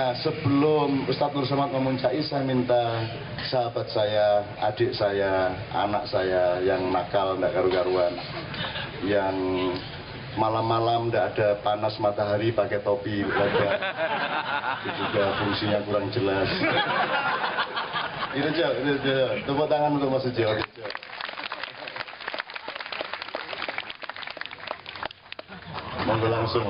Nah, sebelum Ustadz Nur Somad memuncaki, saya minta sahabat saya, adik saya, anak saya yang nakal, nggak karu-karuan, yang malam-malam nggak ada panas matahari pakai topi lebar, itu juga fungsinya kurang jelas. Itu aja, tepuk tangan untuk Mas Ujo. Monggo langsung.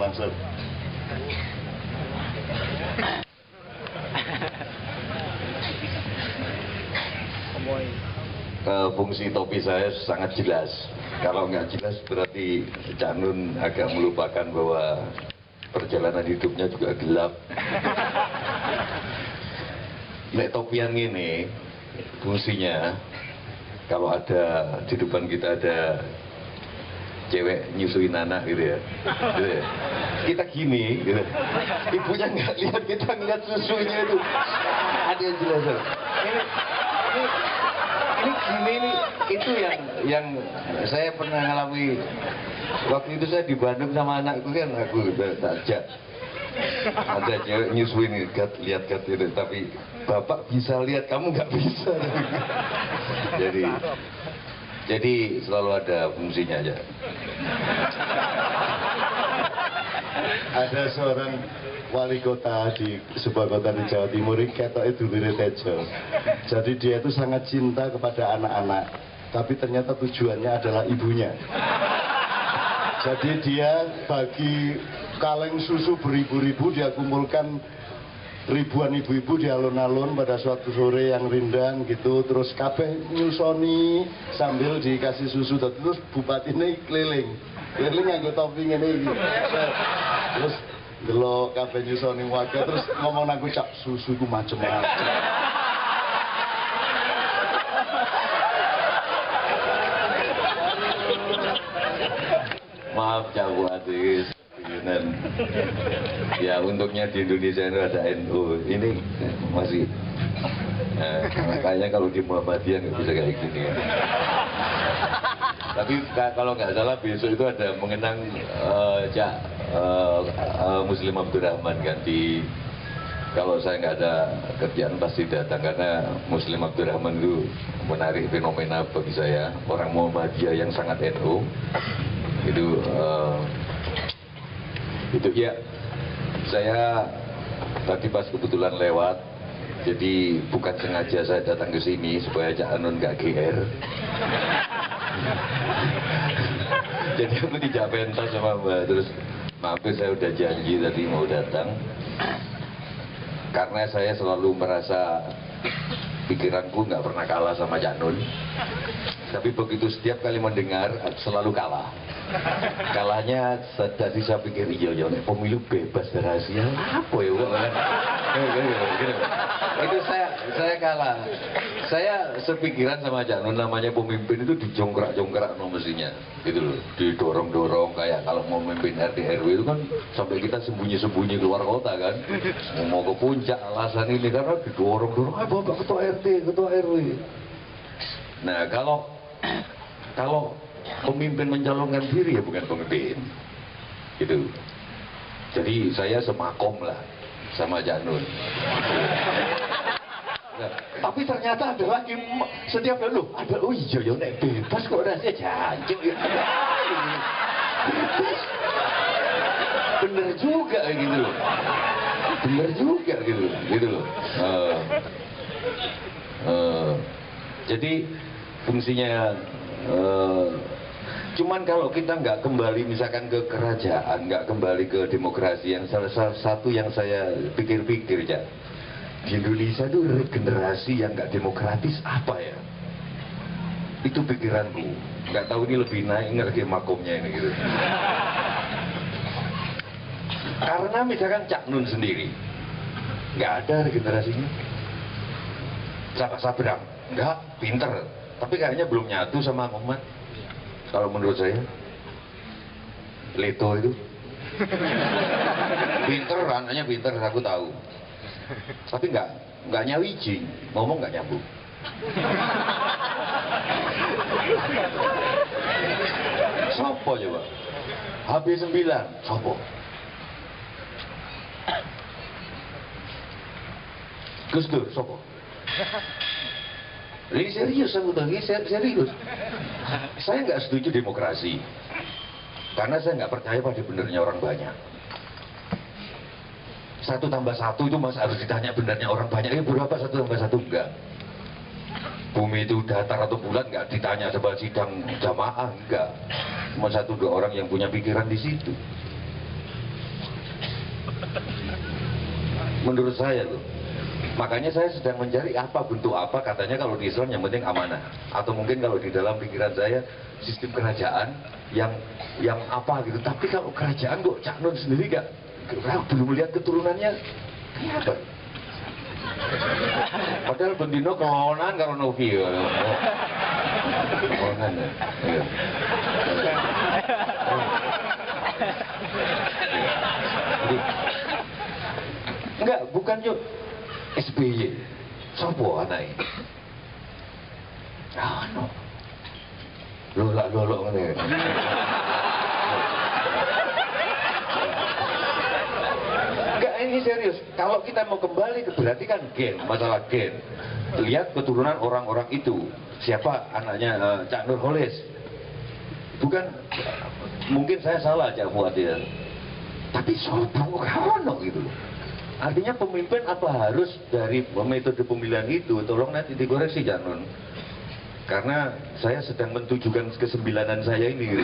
Fungsi topi saya sangat jelas. Kalau nggak jelas berarti Cak Nun agak melupakan bahwa perjalanan hidupnya juga gelap. Nek topian ini fungsinya, kalau ada di depan kita ada cewek nyusuin anak gitu ya, kita gini gitu. Ibunya nggak lihat, kita ngeliat susunya itu. Ada yang jelas. Ini gini nih, itu yang saya pernah ngalami waktu itu. Saya di Bandung sama anakku kan, aku tajak ada cewek nyusuin, lihat itu, tapi bapak bisa lihat, kamu nggak bisa. Jadi selalu ada fungsinya aja. Ada seorang wali kota di sebuah kota di Jawa Timur, ketoknya dulure Tejo. Jadi dia itu sangat cinta kepada anak-anak, tapi ternyata tujuannya adalah ibunya. Jadi dia bagi kaleng susu beribu-ribu, dia kumpulkan ribuan ibu-ibu di alun-alun pada suatu sore yang rindang gitu, terus kabeh nyusoni sambil dikasih susu. Terus bupati ini keliling nganggo topi ngene iki. Terus delok kabeh nyusoni warga, terus ngomong nang Cak, susu ku macem-macem. Maaf Cak Buatis. Ya untungnya di Indonesia itu ada NU. Ini masih kayaknya kalau di Muhammadiyah nggak bisa kayak gini ya. Tapi kalau nggak salah besok itu ada mengenang Cak Muslim Abdurrahman kan di. Kalau saya nggak ada kerjaan pasti datang, karena Muslim Abdurrahman itu menarik fenomena bagi saya, orang Muhammadiyah yang sangat NU. Itu ya, saya tadi pas kebetulan lewat, jadi bukan sengaja saya datang ke sini supaya Cak Nun nggak GR. Jadi aku tidak pentas sama Mbak, terus maaf saya udah janji tadi mau datang, karena saya selalu merasa pikiranku nggak pernah kalah sama Cak Nun. Tapi begitu setiap kali mendengar selalu kalah. Kalahnya tadi saya pikir iya pemilu bebas rahasia apa ya kan? Itu saya kalah. Saya sepikiran sama Cak Nun, namanya pemimpin itu dijongkrak-jongkrak mestinya gitu loh, didorong-dorong. Kayak kalau mau memimpin RT RW itu kan sampai kita sembunyi-sembunyi keluar kota kan, mau ke puncak. Alasan ini karena didorong-dorong, bapak ketua RT, ketua RW. Nah kalau pemimpin mencalonkan diri ya bukan pemimpin gitu. Jadi saya semakom lah sama Cak Nun. Nah, tapi ternyata ada lagi setiap lalu ada, oh iya ya nek bebas kok rasanya jancuk ya. Bener juga gitu. Bener juga gitu loh. Jadi fungsinya cuman kalau kita nggak kembali misalkan ke kerajaan, nggak kembali ke demokrasi, yang salah satu yang saya pikir-pikir ya, di Indonesia itu regenerasi yang nggak demokratis apa ya? Itu pikiranku. Nggak tahu ini lebih naik ngerti makomnya ini gitu. Karena misalkan Cak Nun sendiri nggak ada regenerasinya. Cak Sabrang nggak, pinter, tapi kayaknya belum nyatu sama umat. Kalau menurut saya, Leto itu pinter, anaknya pinter, aku tahu. Tapi nggak nyawiji, ngomong nggak nyambung. Sopo coba? HB9, sopo? Gus Dur, sopo? Ini serius aku tadi, serius. Saya nggak setuju demokrasi, karena saya nggak percaya pada benernya orang banyak. 1 tambah 1 itu mas harus ditanya benernya orang banyak. Ini berapa 1 tambah 1? Enggak. Bumi itu datar atau bulat nggak ditanya sebab sidang jamaah, enggak. Cuma 1-2 orang yang punya pikiran di situ. Menurut saya loh. Makanya saya sedang mencari apa bentuk apa, katanya kalau di Islam yang penting amanah. Atau mungkin kalau di dalam pikiran saya sistem kerajaan yang apa gitu. Tapi kalau kerajaan kok Cak Nun sendiri gak belum melihat keturunannya, kenapa? Padahal bendino kelonan karo Novi ya. Kelonan ya. Enggak, bukan yuk SBY. Sopo anake? Ah, no. Lolak ngene. Enggak, ini serius. Kalau kita mau kembali ke berarti kan gen, masalah gen. Lihat keturunan orang-orang itu. Siapa anaknya Cak Nurholis? Bukan, mungkin saya salah aja buat dia. Tapi sopo kawono gitu. Artinya pemimpin apa harus dari metode pemilihan itu? Tolong nanti dikoreksi Janun. Karena saya sedang mentujukan kesembilanan saya ini.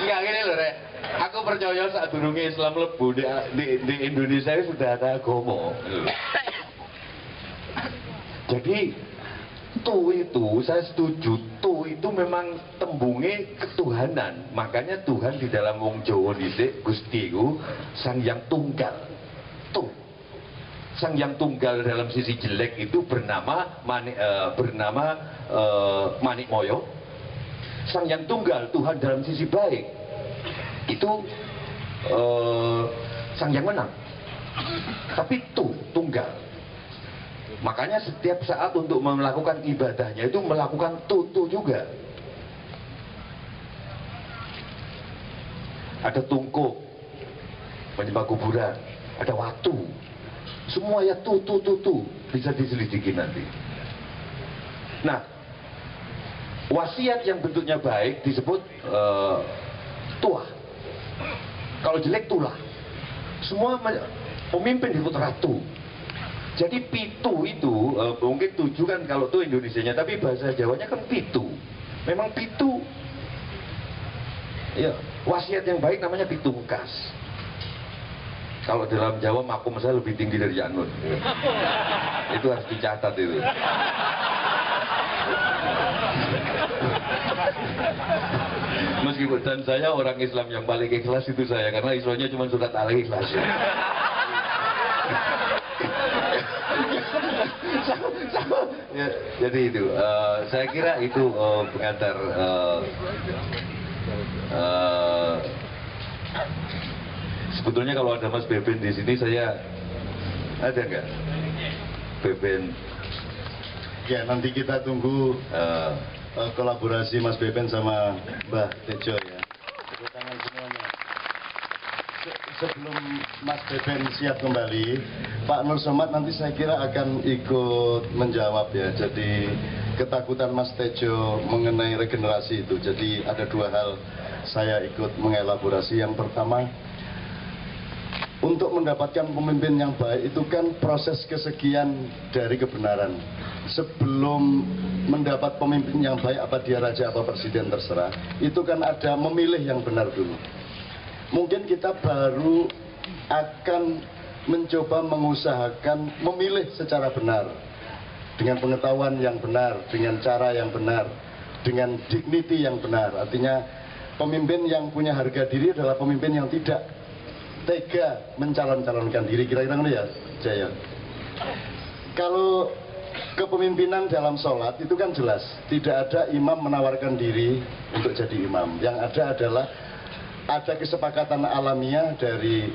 Enggak gini loh, Rek. Aku percaya saat durunge Islam lebu di Indonesia sudah ada agama. Jadi itu saya setuju, itu memang tembunge ketuhanan. Makanya Tuhan di dalam wong Jawa dhisik Gusti iku Sang Yang Tunggal. Sang Yang Tunggal dalam sisi jelek itu bernama Manik Moyo. Sang Yang Tunggal Tuhan dalam sisi baik itu Sang Yang Menang. Tapi tunggal. Makanya setiap saat untuk melakukan ibadahnya itu melakukan tutu juga. Ada tungku menyembah kuburan, ada watu, semua ya tutu bisa diselidiki nanti. Nah, wasiat yang bentuknya baik disebut tuah. Kalau jelek tulah. Semua pemimpin disebut ratu. Jadi pitu itu mungkin 7 kan kalau itu Indonesianya, tapi bahasa Jawanya kan pitu. Memang pitu. Ya, wasiat yang baik namanya pitungkas. Kalau dalam Jawa makum saya lebih tinggi dari Janun. Itu harus dicatat itu. Meskipun dan saya orang Islam yang paling ikhlas itu saya, karena Islamnya cuma surat Al-Ikhlas. Ya, jadi itu, saya kira itu pengantar sebetulnya kalau ada Mas Beben di sini saya ada nggak? Beben? Ya nanti kita tunggu kolaborasi Mas Beben sama Mbah Tejo ya. Tepuk tangan semuanya. Sebelum Mas Beben siap kembali, Pak Nur Somad nanti saya kira akan ikut menjawab ya. Jadi ketakutan Mas Tejo mengenai regenerasi itu. Jadi ada 2 hal saya ikut mengelaborasi. Yang pertama, untuk mendapatkan pemimpin yang baik itu kan proses kesekian dari kebenaran. Sebelum mendapat pemimpin yang baik, apa dia raja apa presiden terserah, itu kan ada memilih yang benar dulu. Mungkin kita baru akan mencoba mengusahakan memilih secara benar, dengan pengetahuan yang benar, dengan cara yang benar, dengan dignity yang benar. Artinya pemimpin yang punya harga diri adalah pemimpin yang tidak tega mencalon-calonkan diri. Kira-kira gitu ya, Jaya. Kalau kepemimpinan dalam sholat itu kan jelas, tidak ada imam menawarkan diri untuk jadi imam. Yang ada adalah ada kesepakatan alamiah dari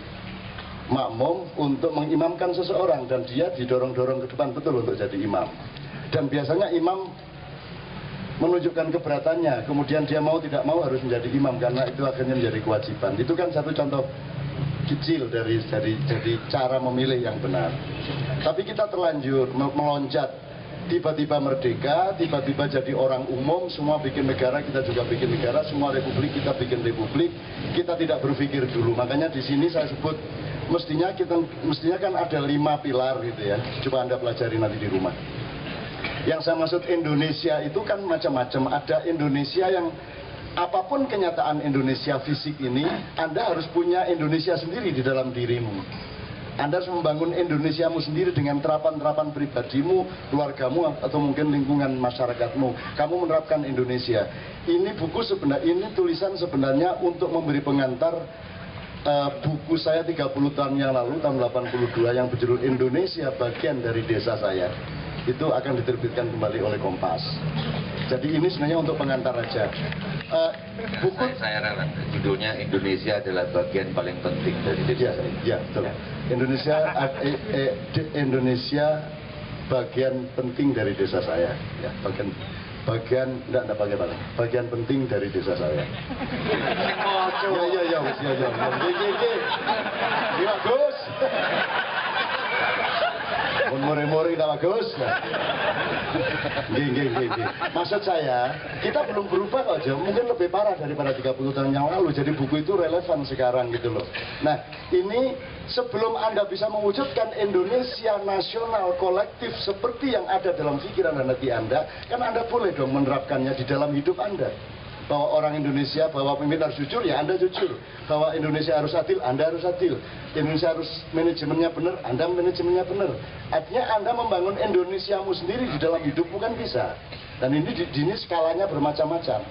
makmum untuk mengimamkan seseorang, dan dia didorong-dorong ke depan betul untuk jadi imam. Dan biasanya imam menunjukkan keberatannya, kemudian dia mau tidak mau harus menjadi imam karena itu akhirnya menjadi kewajiban. Itu kan satu contoh kecil dari cara memilih yang benar. Tapi kita terlanjur meloncat, tiba-tiba merdeka, tiba-tiba jadi orang umum, semua bikin negara, kita juga bikin negara, semua republik, kita bikin republik, kita tidak berpikir dulu. Makanya di sini saya sebut mestinya kan ada 5 pilar gitu ya. Coba Anda pelajari nanti di rumah. Yang saya maksud Indonesia itu kan macam-macam. Ada Indonesia yang apapun kenyataan Indonesia fisik ini, Anda harus punya Indonesia sendiri di dalam dirimu. Anda harus membangun Indonesiamu sendiri dengan terapan-terapan pribadimu, keluargamu, atau mungkin lingkungan masyarakatmu. Kamu menerapkan Indonesia. Ini buku sebenarnya, ini tulisan sebenarnya untuk memberi pengantar buku saya 30 tahun yang lalu, tahun 82, yang berjudul Indonesia Bagian dari Desa Saya. Itu akan diterbitkan kembali oleh Kompas. Jadi ini sebenarnya untuk pengantar aja. Buku saya rela. Judulnya Indonesia adalah bagian paling penting dari desa saya. Ya, betul. Indonesia bagian penting dari desa saya. Ya, bagian penting dari desa saya. Ya. Gila, Gus. Mori-mori tak bagus. Maksud saya, kita belum berubah kok, Jo. Mungkin lebih parah daripada 30 tahun yang lalu. Jadi buku itu relevan sekarang gitu loh. Nah, ini sebelum Anda bisa mewujudkan Indonesia nasional kolektif seperti yang ada dalam pikiran dan hati Anda, kan Anda boleh dong menerapkannya di dalam hidup Anda. Bahwa orang Indonesia, bahwa pemimpin harus jujur, ya Anda jujur. Bahwa Indonesia harus adil, Anda harus adil. Indonesia harus manajemennya benar, Anda manajemennya benar. Artinya Anda membangun Indonesiamu sendiri di dalam hidupmu kan bisa. Dan ini skalanya bermacam-macam.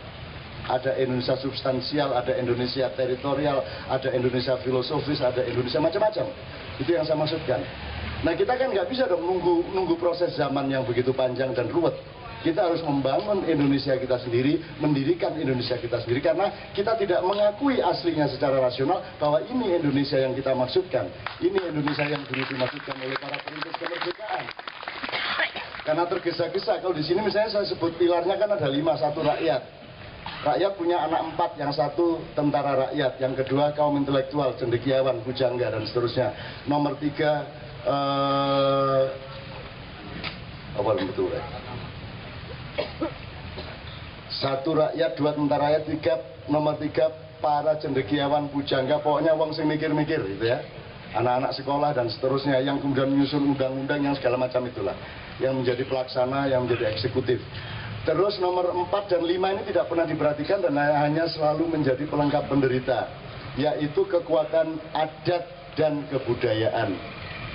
Ada Indonesia substansial, ada Indonesia teritorial, ada Indonesia filosofis, ada Indonesia macam-macam. Itu yang saya maksudkan. Nah, kita kan nggak bisa dong nunggu proses zaman yang begitu panjang dan ruwet. Kita harus membangun Indonesia kita sendiri, mendirikan Indonesia kita sendiri, karena kita tidak mengakui aslinya secara rasional bahwa ini Indonesia yang kita maksudkan. Ini Indonesia yang dulu dimaksudkan oleh para perintis kemerdekaan. Karena tergesa-gesa, kalau di sini misalnya saya sebut pilarnya kan ada 5, 1 rakyat. Rakyat punya anak 4, yang 1 tentara rakyat, yang kedua kaum intelektual, cendekiawan, pujangga, dan seterusnya. Nomor 3, apa betul ya? 1 rakyat, 2 tentara rakyat, 3 nomor 3 para cendekiawan, pujangga, pokoknya wong sing mikir-mikir gitu ya. Anak-anak sekolah dan seterusnya yang kemudian menyusun undang-undang yang segala macam itulah. Yang menjadi pelaksana, yang menjadi eksekutif. Terus nomor 4 dan 5 ini tidak pernah diperhatikan dan hanya selalu menjadi pelengkap penderita, yaitu kekuatan adat dan kebudayaan.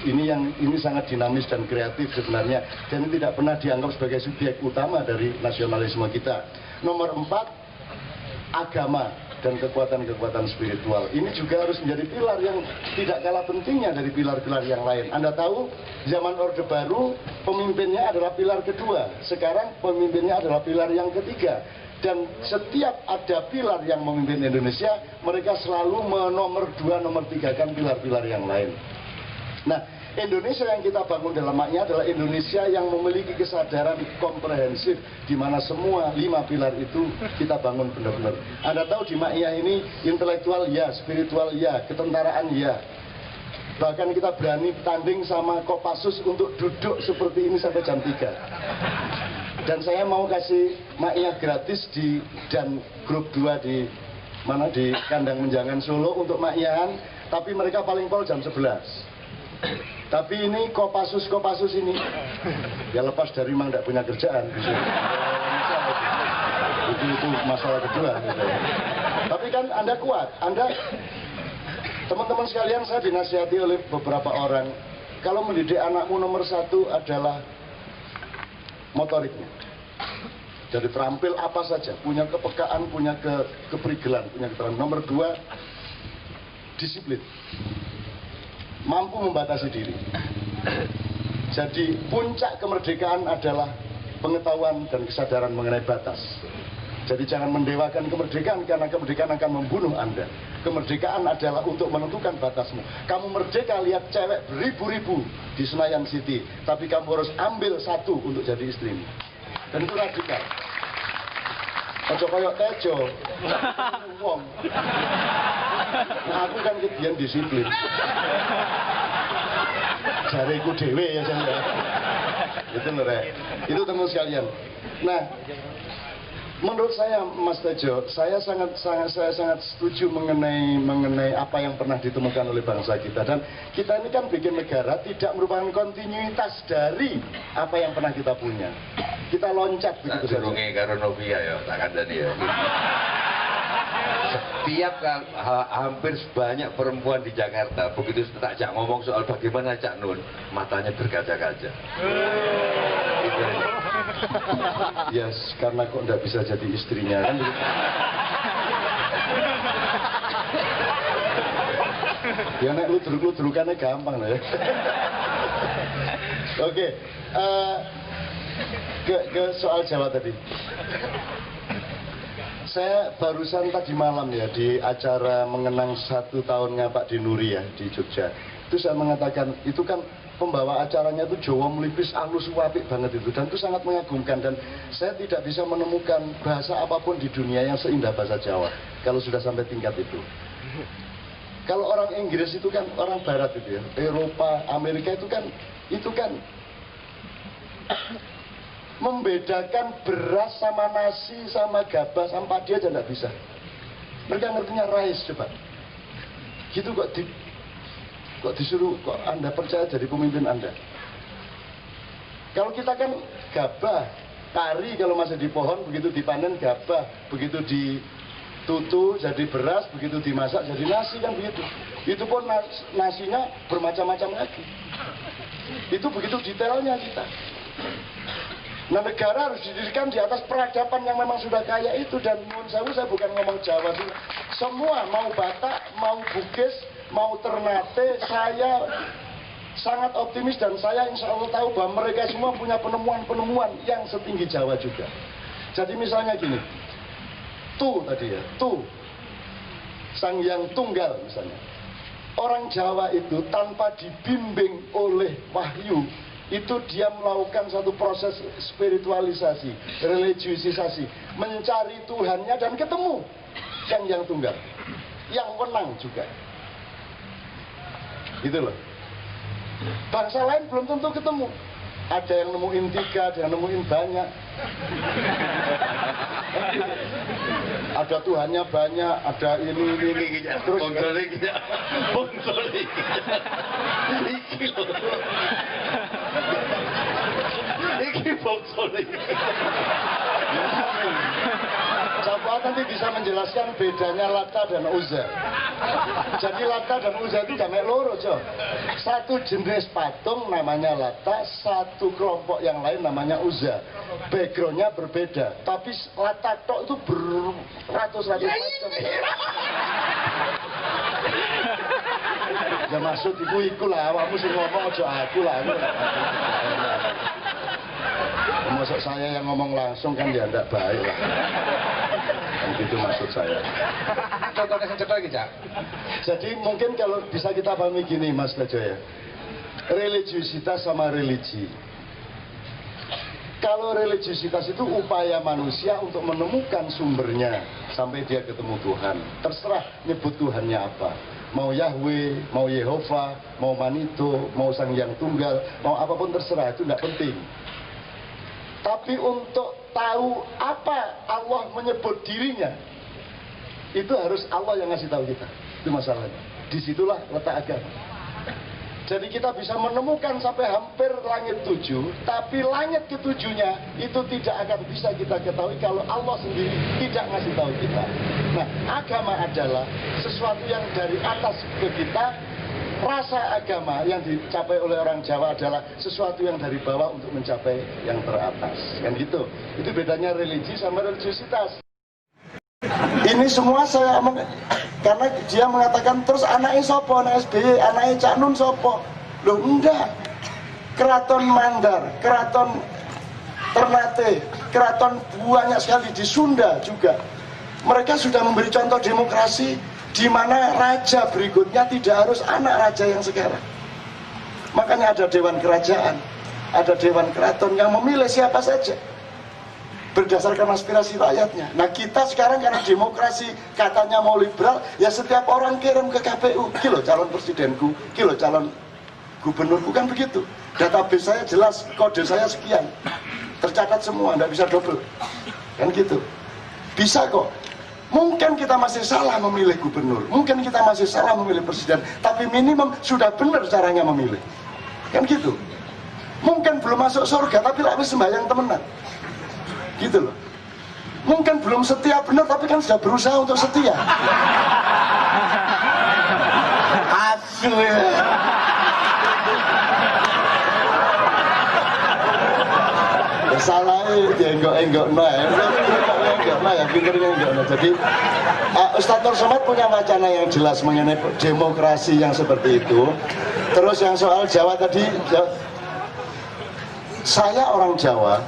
Ini sangat dinamis dan kreatif sebenarnya, dan ini tidak pernah dianggap sebagai subjek utama dari nasionalisme kita. Nomor 4, agama dan kekuatan-kekuatan spiritual. Ini juga harus menjadi pilar yang tidak kalah pentingnya dari pilar-pilar yang lain. Anda tahu, zaman Orde Baru pemimpinnya adalah pilar kedua, sekarang pemimpinnya adalah pilar yang ketiga. Dan setiap ada pilar yang memimpin Indonesia, mereka selalu menomor 2, nomor 3 kan pilar-pilar yang lain. Nah, Indonesia yang kita bangun dalam maknya adalah Indonesia yang memiliki kesadaran komprehensif, di mana semua 5 pilar itu kita bangun benar-benar. Anda tahu di maknya ini intelektual ya, spiritual ya, ketentaraan ya. Bahkan kita berani tanding sama Kopassus untuk duduk seperti ini sampai jam 3. Dan saya mau kasih maknya gratis dan grup 2 di Kandang Menjangan Solo untuk maknyaan, tapi mereka paling pol jam 11. Tapi ini Kopassus ini ya lepas dari memang tidak punya kerjaan itu masalah kedua gitu. Tapi kan Anda kuat, teman-teman sekalian, saya dinasihati oleh beberapa orang, kalau mendidik anakmu nomor 1 adalah motoriknya. Jadi terampil apa saja, punya kepekaan, punya keprigelan, punya keterampilan. Nomor 2, disiplin, mampu membatasi diri. Jadi puncak kemerdekaan adalah pengetahuan dan kesadaran mengenai batas. Jadi jangan mendewakan kemerdekaan, karena kemerdekaan akan membunuh Anda. Kemerdekaan adalah untuk menentukan batasmu. Kamu merdeka lihat cewek beribu-ribu di Senayan City, tapi kamu harus ambil 1 untuk jadi istrimu. Dan itu radikal. Aja koyok Tejo. Wong. Aku kan kebiyen disiplin. Jariku dhewe ya saya. Itu lho Rek. Itu teman sekalian. Nah, menurut saya Mas Tejo, saya sangat setuju mengenai apa yang pernah ditemukan oleh bangsa kita, dan kita ini kan bikin negara tidak merupakan kontinuitas dari apa yang pernah kita punya. Kita loncat begitu saja. Karo Novia ya, tak kandani ya. Setiap hampir banyak perempuan di Jakarta begitu tak jak ngomong soal bagaimana Cak Nun, matanya berkaca-kaca. Yes, karena kok nggak bisa jadi istrinya kan? Ya nek ludruk-ludrukannya gampang lah ya. Oke, ke soal Jawa tadi. Saya barusan tadi malam ya di acara mengenang 1 tahunnya Pak Dinuri ya di Jogja. Itu saya mengatakan itu kan pembawa acaranya itu Jawa melipis alus apik banget itu, dan itu sangat mengagumkan, dan saya tidak bisa menemukan bahasa apapun di dunia yang seindah bahasa Jawa kalau sudah sampai tingkat itu. Kalau orang Inggris itu kan orang Barat itu ya, Eropa, Amerika itu kan membedakan beras sama nasi sama gabah sama padi aja nggak bisa. Mereka ngertinya rice coba. Gitu kok disuruh, kok Anda percaya jadi pemimpin Anda? Kalau kita kan gabah, pari kalau masih di pohon, begitu dipanen gabah, begitu ditutu jadi beras, begitu dimasak jadi nasi kan begitu. Itu pun nasinya bermacam-macam lagi. Itu begitu detailnya kita. Nah, negara harus didirikan di atas peradaban yang memang sudah kaya itu, dan menurut saya bukan ngomong Jawa sih. Semua, mau Batak, mau Bugis, mau Ternate, saya sangat optimis dan saya insya Allah tahu bahwa mereka semua punya penemuan-penemuan yang setinggi Jawa juga. Jadi misalnya gini, tadi ya, Sang Hyang Tunggal misalnya. Orang Jawa itu tanpa dibimbing oleh wahyu, itu dia melakukan satu proses spiritualisasi, religiusisasi, mencari Tuhannya dan ketemu Sang Hyang Tunggal, yang menang juga. Gitu loh. Bangsa lain belum tentu ketemu. Ada yang nemuin 3, ada yang nemuin banyak. Ada Tuhannya banyak, ada ini. Terus Iki bongsole. Siapa nanti bisa menjelaskan bedanya Lata dan Uzza. Jadi Lata dan Uzza itu jamek loro, Jo. Satu jenis patung namanya Lata, satu kelompok yang lain namanya Uzza. Backgroundnya berbeda, tapi Lata tok itu beratus-ratus macam. Ya maksud iku lah, awakmu sing ngomong aja aku lah. Maksud saya yang ngomong langsung kan ya enggak baik lah. Begitu maksud saya. Contohnya sejak lagi, Cak. Jadi mungkin kalau bisa kita pahami gini Mas Tejo ya. Religiusitas sama religi. Kalau religiusitas itu upaya manusia untuk menemukan sumbernya sampai dia ketemu Tuhan. Terserah nyebut Tuhannya apa. Mau Yahweh, mau Yehova, mau Manito, mau Sang Hyang Tunggal, mau apapun terserah, itu tidak penting. Tapi untuk tahu apa Allah menyebut dirinya, itu harus Allah yang ngasih tahu kita. Itu masalahnya. Disitulah letak agama. Jadi kita bisa menemukan sampai hampir langit 7, tapi langit ke-7-nya itu tidak akan bisa kita ketahui kalau Allah sendiri tidak ngasih tahu kita. Nah, agama adalah sesuatu yang dari atas ke kita. Rasa agama yang dicapai oleh orang Jawa adalah sesuatu yang dari bawah untuk mencapai yang teratas. Kan gitu. Itu bedanya religi sama religiusitas. Ini semua saya omong karena dia mengatakan terus anaknya sopo, anak SBY, anaknya Cak Nun sopo. Loh enggak. Keraton Mandar, Keraton Ternate, keraton banyak sekali di Sunda juga. Mereka sudah memberi contoh demokrasi di mana raja berikutnya tidak harus anak raja yang sekarang. Makanya ada dewan kerajaan, ada dewan keraton yang memilih siapa saja. berdasarkan aspirasi rakyatnya. Nah kita sekarang karena demokrasi katanya mau liberal, ya setiap orang kirim ke KPU, kilo calon presidenku, kilo calon gubernurku, kan begitu. Database saya jelas, kode saya sekian, tercatat semua, nggak bisa double, kan gitu. Bisa kok. Mungkin kita masih salah memilih gubernur, mungkin kita masih salah memilih presiden, tapi minimum sudah benar caranya memilih, kan gitu. Mungkin belum masuk surga, tapi lagi sembahyang temenan, gitu loh. Mungkin belum setia benar, tapi kan sudah berusaha untuk setia. Asu ya. Salahnya enggak ya pinternya enggak. Jadi Ustadz Nur Somad punya wacana yang jelas mengenai demokrasi yang seperti itu. Terus yang soal Jawa tadi, saya orang Jawa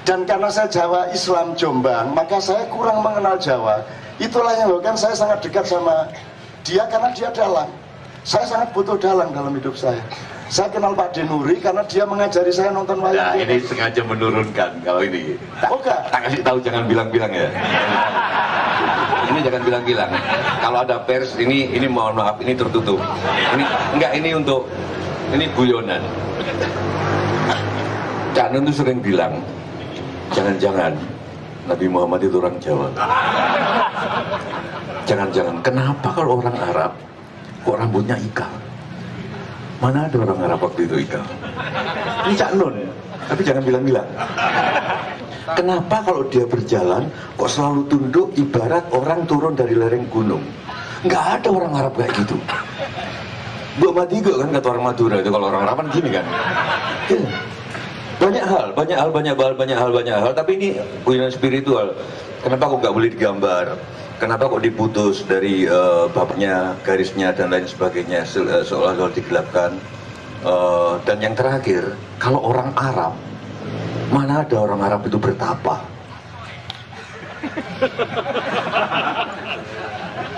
dan karena saya Jawa Islam Jombang, maka saya kurang mengenal Jawa. Itulah yang kan saya sangat dekat sama dia karena dia dalang. Saya sangat butuh dalang dalam hidup saya. Saya kenal Pak Denuri karena dia mengajari saya nonton wayang. Nah, ini sengaja menurunkan kalau ini. Tak kasih tahu, jangan bilang-bilang ya. Ini jangan bilang-bilang. Kalau ada pers, ini mohon maaf, ini tertutup. Ini untuk guyonan. Cak Nun tuh sering bilang, jangan-jangan Nabi Muhammad itu orang Jawa. Jangan-jangan, kenapa kalau orang Arab kok rambutnya ikal? Mana ada orang Arab waktu itu ikal? Ini Cak Nun, tapi jangan bilang-bilang. Kenapa kalau dia berjalan kok selalu tunduk ibarat orang turun dari lereng gunung? Nggak ada orang Arab kayak gitu. Mbok mati juga kan kata orang Madura itu, kalau orang Arab kan gini kan. Ya. Banyak hal, tapi ini guyonan spiritual. Kenapa kok nggak boleh digambar? Kenapa kok diputus dari babnya, garisnya dan lain sebagainya, seolah-olah digelapkan? Dan yang terakhir, kalau orang Arab, mana ada orang Arab itu bertapa?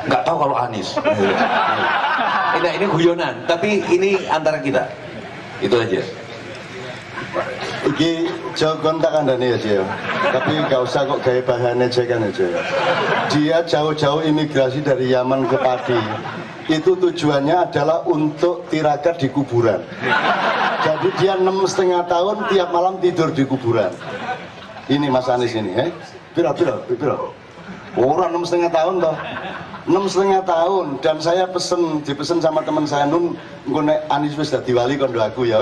Nggak tahu kalau Anies. Ini guyonan, tapi ini antara kita. Itu aja. Iki Jokon tak kandani aja ya. Tapi gak usah kok gaya bahannya aja aja. Dia jauh-jauh imigrasi dari Yaman ke Padi. Itu tujuannya adalah untuk tirakat di kuburan. Jadi dia 6,5 tahun tiap malam tidur di kuburan. Ini Mas Anies ini, Piro. Orang 6,5 tahun toh. 6,5 tahun dan saya dipesen sama teman saya, Nun, nek Anies wis dadi wali kondo aku ya.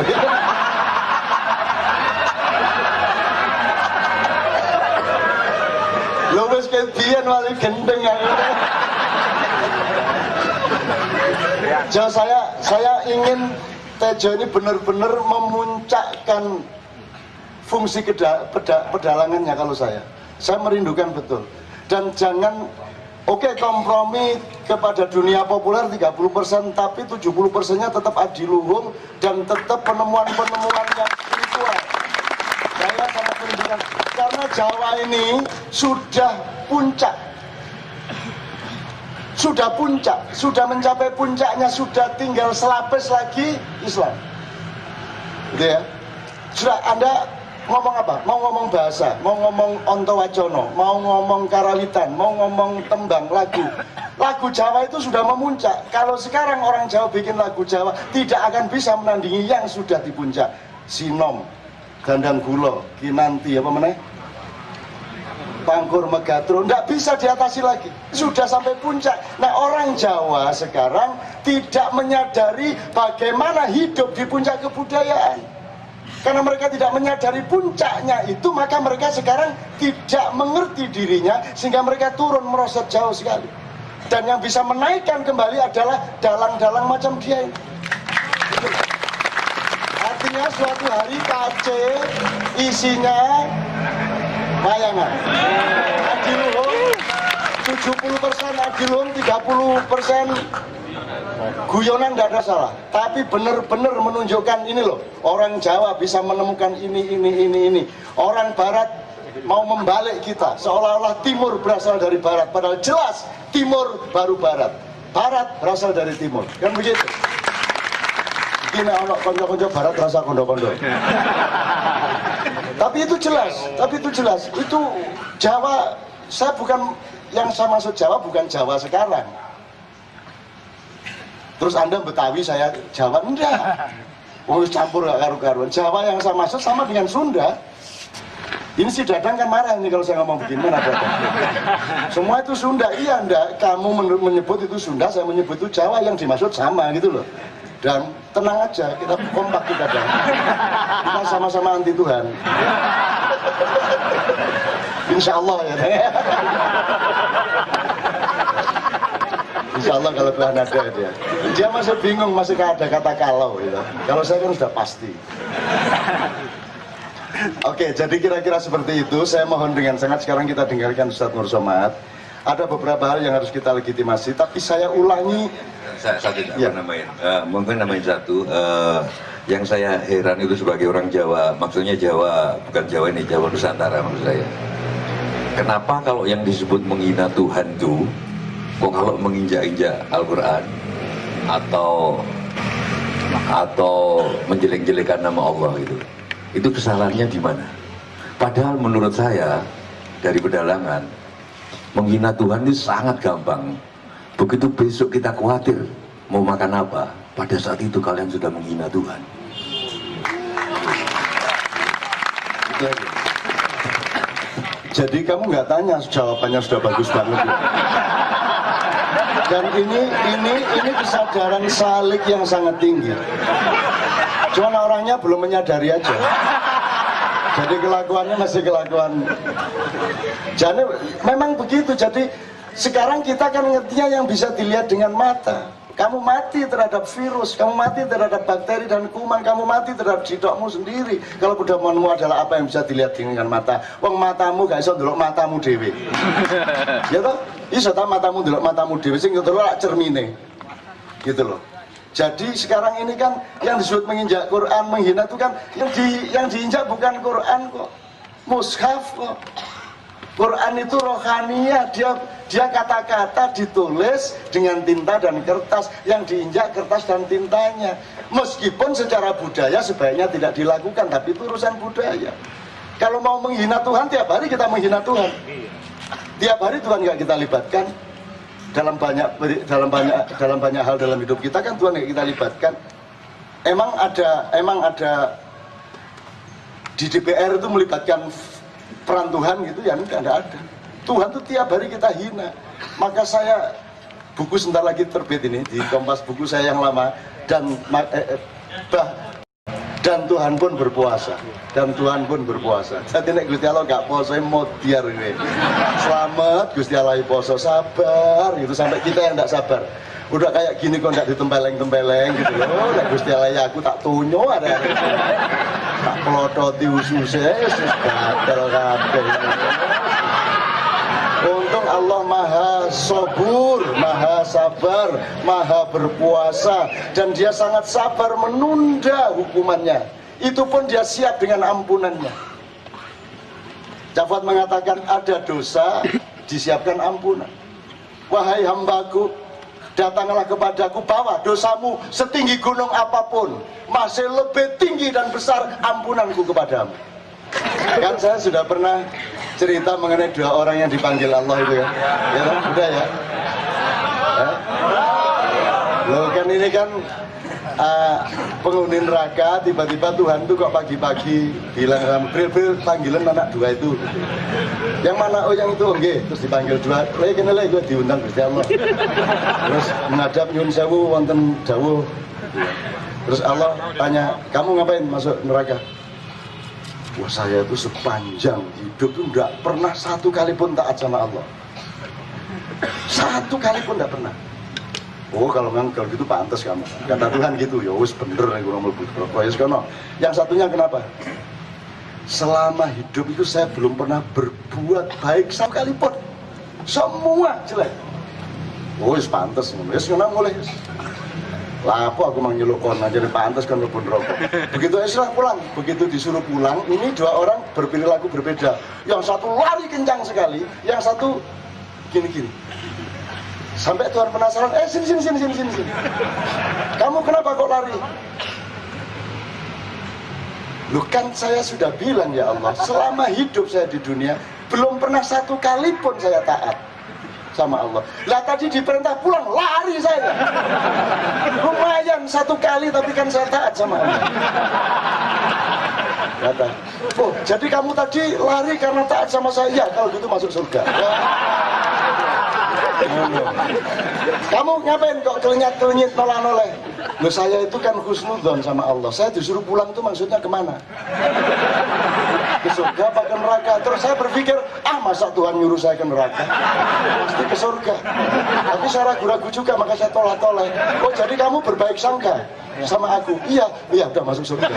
Lo wis kebiyen wali gendeng ya. Jadi saya ingin Tejo ini benar-benar memuncakkan fungsi pedalangannya kalau saya merindukan betul. Dan jangan kompromi kepada dunia populer 30%, tapi 70%-nya tetap adiluhung dan tetap penemuan-penemuan yang spiritual. Saya sangat merindukan karena Jawa ini sudah puncak, sudah mencapai puncaknya, sudah tinggal selapis lagi Islam. Gitu ya. Sudah Anda ngomong apa? Mau ngomong bahasa, mau ngomong Ontowajono, mau ngomong Karawitan, mau ngomong tembang, lagu Jawa itu sudah memuncak. Kalau sekarang orang Jawa bikin lagu Jawa, tidak akan bisa menandingi yang sudah di puncak. Sinom, Gandang Gulo, Kinanti, apa meneh? Pangkur Megatro, tidak bisa diatasi lagi, sudah sampai puncak. Nah orang Jawa sekarang tidak menyadari bagaimana hidup di puncak kebudayaan. Karena mereka tidak menyadari puncaknya itu, maka mereka sekarang tidak mengerti dirinya, sehingga mereka turun merosot jauh sekali. Dan yang bisa menaikkan kembali adalah dalang-dalang macam dia ini. Artinya suatu hari KC isinya bayangan. Adiluhung 70% adiluhung, 30% guyonan, tidak ada salah. Tapi benar-benar menunjukkan ini loh, orang Jawa bisa menemukan ini. Orang Barat mau membalik kita, seolah-olah Timur berasal dari Barat, padahal jelas Timur baru Barat, Barat berasal dari Timur, kan begitu. Ini ono konco-konco Barat rasa kondo-kondo. Tapi itu jelas. Itu Jawa, saya bukan, yang saya maksud Jawa bukan Jawa sekarang. Terus Anda Betawi, saya Jawa, enggak. Oh, campur gak karu-karuan. Jawa yang saya maksud sama dengan Sunda. Ini si Dadang kan marah ini kalau saya ngomong begini, mana Dadang? Semua itu Sunda, iya enggak. Kamu menyebut itu Sunda, saya menyebut itu Jawa, yang dimaksud sama gitu loh. Dan tenang aja, kita kompak kita dan kita sama-sama anti Tuhan. Insya Allah ya. Insya Allah kalau Tuhan ada dia masih bingung, masih ada kata kalau gitu. Kalau saya kan sudah pasti. Oke, jadi kira-kira seperti itu. Saya mohon dengan sangat sekarang kita dengarkan Ustadz Nur Somad. Ada beberapa hal yang harus kita legitimasi, tapi saya ulangi. Saya tidak namain. Mungkin namain satu. Yang saya heran itu sebagai orang Jawa, maksudnya Jawa, bukan Jawa ini, Jawa Nusantara maksud saya. Kenapa kalau yang disebut menghina Tuhan itu, kok kalau menginjak-injak Al-Quran atau menjelek-jelekan nama Allah itu kesalahannya di mana? Padahal menurut saya dari pedalangan, menghina Tuhan itu sangat gampang. Begitu besok kita khawatir mau makan apa, pada saat itu kalian sudah menghina Tuhan. Itu aja. Jadi kamu nggak tanya, jawabannya sudah bagus banget ya. Dan ini kesadaran salik yang sangat tinggi. Cuman orangnya belum menyadari aja. Jadi kelakuannya masih kelakuan. Jadi memang begitu. Jadi sekarang kita kan ngertinya yang bisa dilihat dengan mata. Kamu mati terhadap virus, kamu mati terhadap bakteri dan kuman, kamu mati terhadap jidokmu sendiri. Kalau pedomanmu adalah apa yang bisa dilihat dengan mata. Wong matamu gak iso ndelok matamu dhewe. Ya toh? Iso ta matamu ndelok matamu dhewe sing ndelok cermine. Gitu loh. Jadi sekarang ini kan yang disebut menginjak Quran, menghina itu kan yang diinjak bukan Quran kok. Mushaf kok. Quran itu rohaniyah, dia kata-kata ditulis dengan tinta dan kertas, yang diinjak kertas dan tintanya. Meskipun secara budaya sebaiknya tidak dilakukan, tapi itu urusan budaya. Kalau mau menghina Tuhan, tiap hari kita menghina Tuhan. Tiap hari Tuhan nggak kita libatkan dalam banyak hal dalam hidup kita, kan Tuhan nggak kita libatkan. Emang ada di DPR itu melibatkan peran Tuhan gitu ya? Enggak ada. Tuhan tuh tiap hari kita hina. Maka saya, buku sebentar lagi terbit ini di Kompas buku saya yang lama, dan Tuhan pun berpuasa. Jadi nek Gusti Allah gak poso modiar ini. Selamat Gusti Allah poso, sabar gitu, sampai kita yang enggak sabar. Udah kayak gini kok enggak ditempeleng-tempeleng gitu loh. Nek Gusti Allah ya aku tak tunyo ada. Tak pelototi ususe gatel kabeh. Untung Allah maha sabur, maha sabar, maha berpuasa, dan dia sangat sabar menunda hukumannya. Itu pun dia siap dengan ampunannya. Jafat mengatakan ada dosa disiapkan ampunan. Wahai hambaku, datanglah kepadaku, bawa dosamu setinggi gunung apapun, masih lebih tinggi dan besar ampunanku kepadamu. Kan saya sudah pernah cerita mengenai 2 orang yang dipanggil Allah itu ya. Ya kan? Udah ya. Loh kan ini kan penghuni neraka, tiba-tiba Tuhan tuh kok pagi-pagi bilang, Bril panggilan anak 2 itu. Yang mana? Oh yang itu, oke. Terus dipanggil 2, lagi kena lagi gue diundang Gusti Allah. Terus menghadap nyun sewu wonten dawuh. Terus Allah tanya, kamu ngapain masuk neraka? Wah, saya itu sepanjang hidup itu enggak pernah 1 kali pun taat sama Allah. 1 kali pun enggak pernah. Oh, kalau gitu pantas kamu. Kata Tuhan gitu, ya wis bener nek ora mlebu neraka. Ya sekono. Yang satunya kenapa? Selama hidup itu saya belum pernah berbuat baik 1 kali pun. Semua jelek. Oh, wis pantas ngono. Wis ngono mulai. Lah apa aku mang nyeluk kon aja pantas kan mlebu neraka. Begitu Isra pulang, begitu disuruh pulang, ini 2 orang berperilaku berbeda. Yang satu lari kencang sekali, yang satu gini-gini. Sampai Tuhan penasaran, sini. Kamu kenapa kok lari? Loh kan saya sudah bilang ya Allah, selama hidup saya di dunia belum pernah satu kali pun saya taat sama Allah. Lah tadi diperintah pulang, lari saya. Lumayan satu kali tapi kan saya taat sama Allah. Kata, oh jadi kamu tadi lari karena taat sama saya? Ya, kalau gitu masuk surga. Ya. Kamu ngapain kok kelenyat-kelenyit noleh-noleh? Loh saya itu kan husnudzon sama Allah. Saya disuruh pulang itu maksudnya kemana? Ke surga apa ke neraka? Terus saya berpikir, masa Tuhan nyuruh saya ke neraka? Pasti ke surga. Tapi saya ragu-ragu juga, maka saya toleh-toleh. Oh jadi kamu berbaik sangka sama aku? Iya, udah masuk surga.